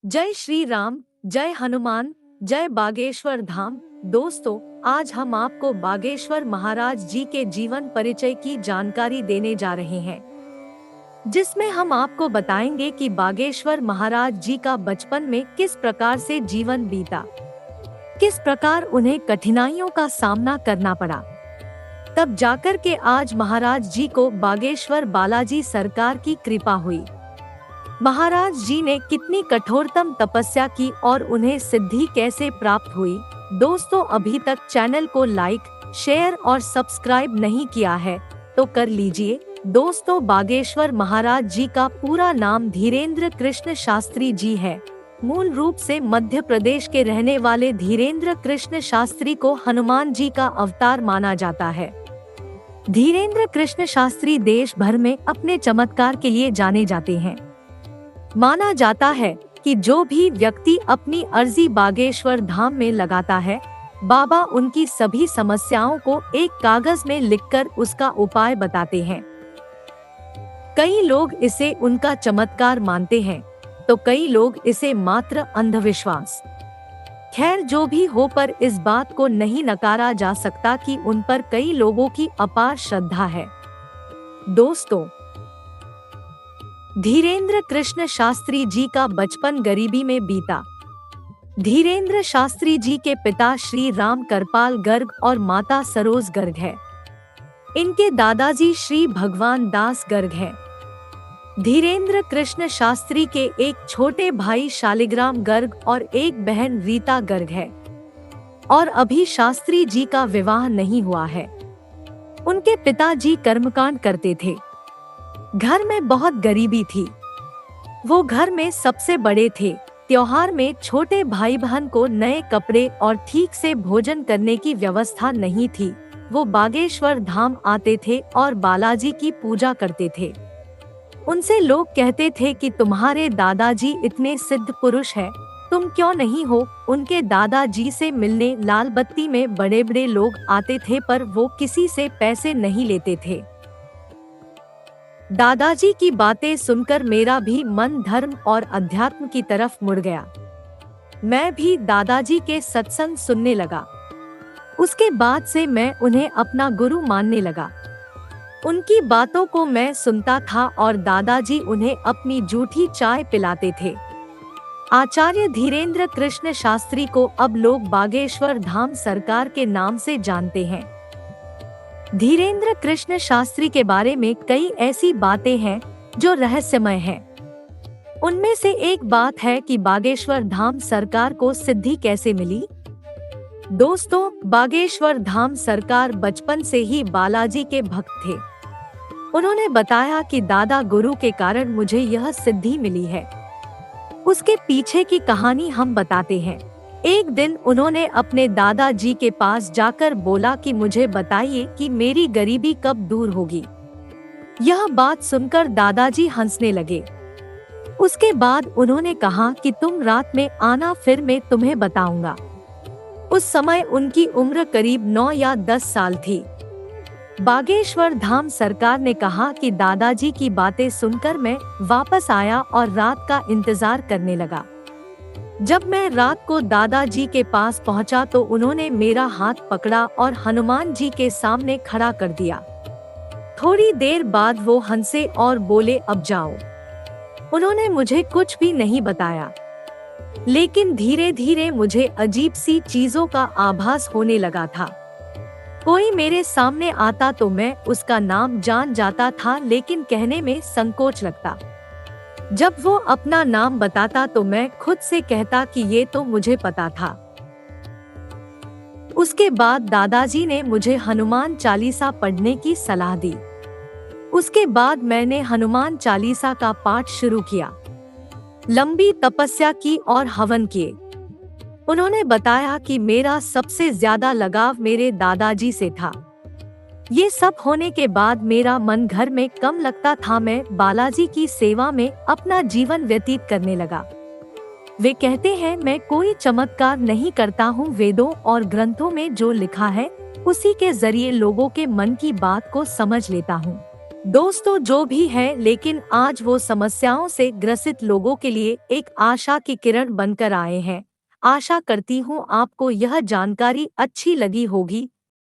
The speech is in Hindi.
जय श्री राम, जय हनुमान, जय बागेश्वर धाम। दोस्तों, आज हम आपको बागेश्वर महाराज जी के जीवन परिचय की जानकारी देने जा रहे हैं, जिसमें हम आपको बताएंगे कि बागेश्वर महाराज जी का बचपन में किस प्रकार से जीवन बीता, किस प्रकार उन्हें कठिनाइयों का सामना करना पड़ा, तब जाकर के आज महाराज जी को बागेश्वर बालाजी सरकार की कृपा हुई। महाराज जी ने कितनी कठोरतम तपस्या की और उन्हें सिद्धि कैसे प्राप्त हुई। दोस्तों, अभी तक चैनल को लाइक, शेयर और सब्सक्राइब नहीं किया है तो कर लीजिए। दोस्तों, बागेश्वर महाराज जी का पूरा नाम धीरेन्द्र कृष्ण शास्त्री जी है। मूल रूप से मध्य प्रदेश के रहने वाले धीरेन्द्र कृष्ण शास्त्री को हनुमान जी का अवतार माना जाता है। धीरेन्द्र कृष्ण शास्त्री देश भर में अपने चमत्कार के लिए जाने जाते हैं। माना जाता है कि जो भी व्यक्ति अपनी अर्जी बागेश्वर धाम में लगाता है, बाबा उनकी सभी समस्याओं को एक कागज में लिखकर उसका उपाय बताते हैं। कई लोग इसे उनका चमत्कार मानते हैं, तो कई लोग इसे मात्र अंधविश्वास। खैर, जो भी हो, पर इस बात को नहीं नकारा जा सकता कि उन पर कई लोगों की अपार श्रद्धा है। दोस्तों, धीरेन्द्र कृष्ण शास्त्री जी का बचपन गरीबी में बीता। धीरेन्द्र शास्त्री जी के पिता श्री राम करपाल गर्ग और माता सरोज गर्ग है। इनके दादाजी श्री भगवान दास गर्ग हैं। धीरेन्द्र कृष्ण शास्त्री के एक छोटे भाई शालिग्राम गर्ग और एक बहन रीता गर्ग है और अभी शास्त्री जी का विवाह नहीं हुआ है। उनके पिताजी कर्मकांड करते थे। घर में बहुत गरीबी थी। वो घर में सबसे बड़े थे। त्योहार में छोटे भाई बहन को नए कपड़े और ठीक से भोजन करने की व्यवस्था नहीं थी। वो बागेश्वर धाम आते थे और बालाजी की पूजा करते थे। उनसे लोग कहते थे कि तुम्हारे दादाजी इतने सिद्ध पुरुष हैं, तुम क्यों नहीं हो। उनके दादाजी से मिलने लाल बत्ती में बड़े बड़े लोग आते थे, पर वो किसी से पैसे नहीं लेते थे। दादाजी की बातें सुनकर मेरा भी मन धर्म और अध्यात्म की तरफ मुड़ गया। मैं भी दादाजी के सत्संग सुनने लगा। उसके बाद से मैं उन्हें अपना गुरु मानने लगा। उनकी बातों को मैं सुनता था और दादाजी उन्हें अपनी जूठी चाय पिलाते थे। आचार्य धीरेन्द्र कृष्ण शास्त्री को अब लोग बागेश्वर धाम सरकार के नाम से जानते हैं। धीरेन्द्र कृष्ण शास्त्री के बारे में कई ऐसी बातें हैं जो रहस्यमय हैं। उनमें से एक बात है कि बागेश्वर धाम सरकार को सिद्धि कैसे मिली। दोस्तों, बागेश्वर धाम सरकार बचपन से ही बालाजी के भक्त थे। उन्होंने बताया कि दादा गुरु के कारण मुझे यह सिद्धि मिली है। उसके पीछे की कहानी हम बताते हैं। एक दिन उन्होंने अपने दादाजी के पास जाकर बोला कि मुझे बताइए कि मेरी गरीबी कब दूर होगी। यह बात सुनकर दादाजी हंसने लगे। उसके बाद उन्होंने कहा कि तुम रात में आना, फिर मैं तुम्हें बताऊंगा। उस समय उनकी उम्र करीब 9 या 10 साल थी। बागेश्वर धाम सरकार ने कहा कि दादाजी की बातें सुनकर मैं वापस आया और रात का इंतजार करने लगा। जब मैं रात को दादाजी के पास पहुंचा तो उन्होंने मेरा हाथ पकड़ा और हनुमान जी के सामने खड़ा कर दिया। थोड़ी देर बाद वो हंसे और बोले, अब जाओ। उन्होंने मुझे कुछ भी नहीं बताया, लेकिन धीरे धीरे मुझे अजीब सी चीजों का आभास होने लगा था। कोई मेरे सामने आता तो मैं उसका नाम जान जाता था, लेकिन कहने में संकोच लगता। जब वो अपना नाम बताता तो मैं खुद से कहता कि ये तो मुझे पता था। उसके बाद दादाजी ने मुझे हनुमान चालीसा पढ़ने की सलाह दी। उसके बाद मैंने हनुमान चालीसा का पाठ शुरू किया। लंबी तपस्या की और हवन किए। उन्होंने बताया कि मेरा सबसे ज्यादा लगाव मेरे दादाजी से था। ये सब होने के बाद मेरा मन घर में कम लगता था। मैं बालाजी की सेवा में अपना जीवन व्यतीत करने लगा। वे कहते हैं, मैं कोई चमत्कार नहीं करता हूँ। वेदों और ग्रंथों में जो लिखा है उसी के जरिए लोगों के मन की बात को समझ लेता हूँ। दोस्तों, जो भी है, लेकिन आज वो समस्याओं से ग्रसित लोगों के लिए एक आशा की किरण बनकर आए हैं। आशा करती हूँ आपको यह जानकारी अच्छी लगी होगी।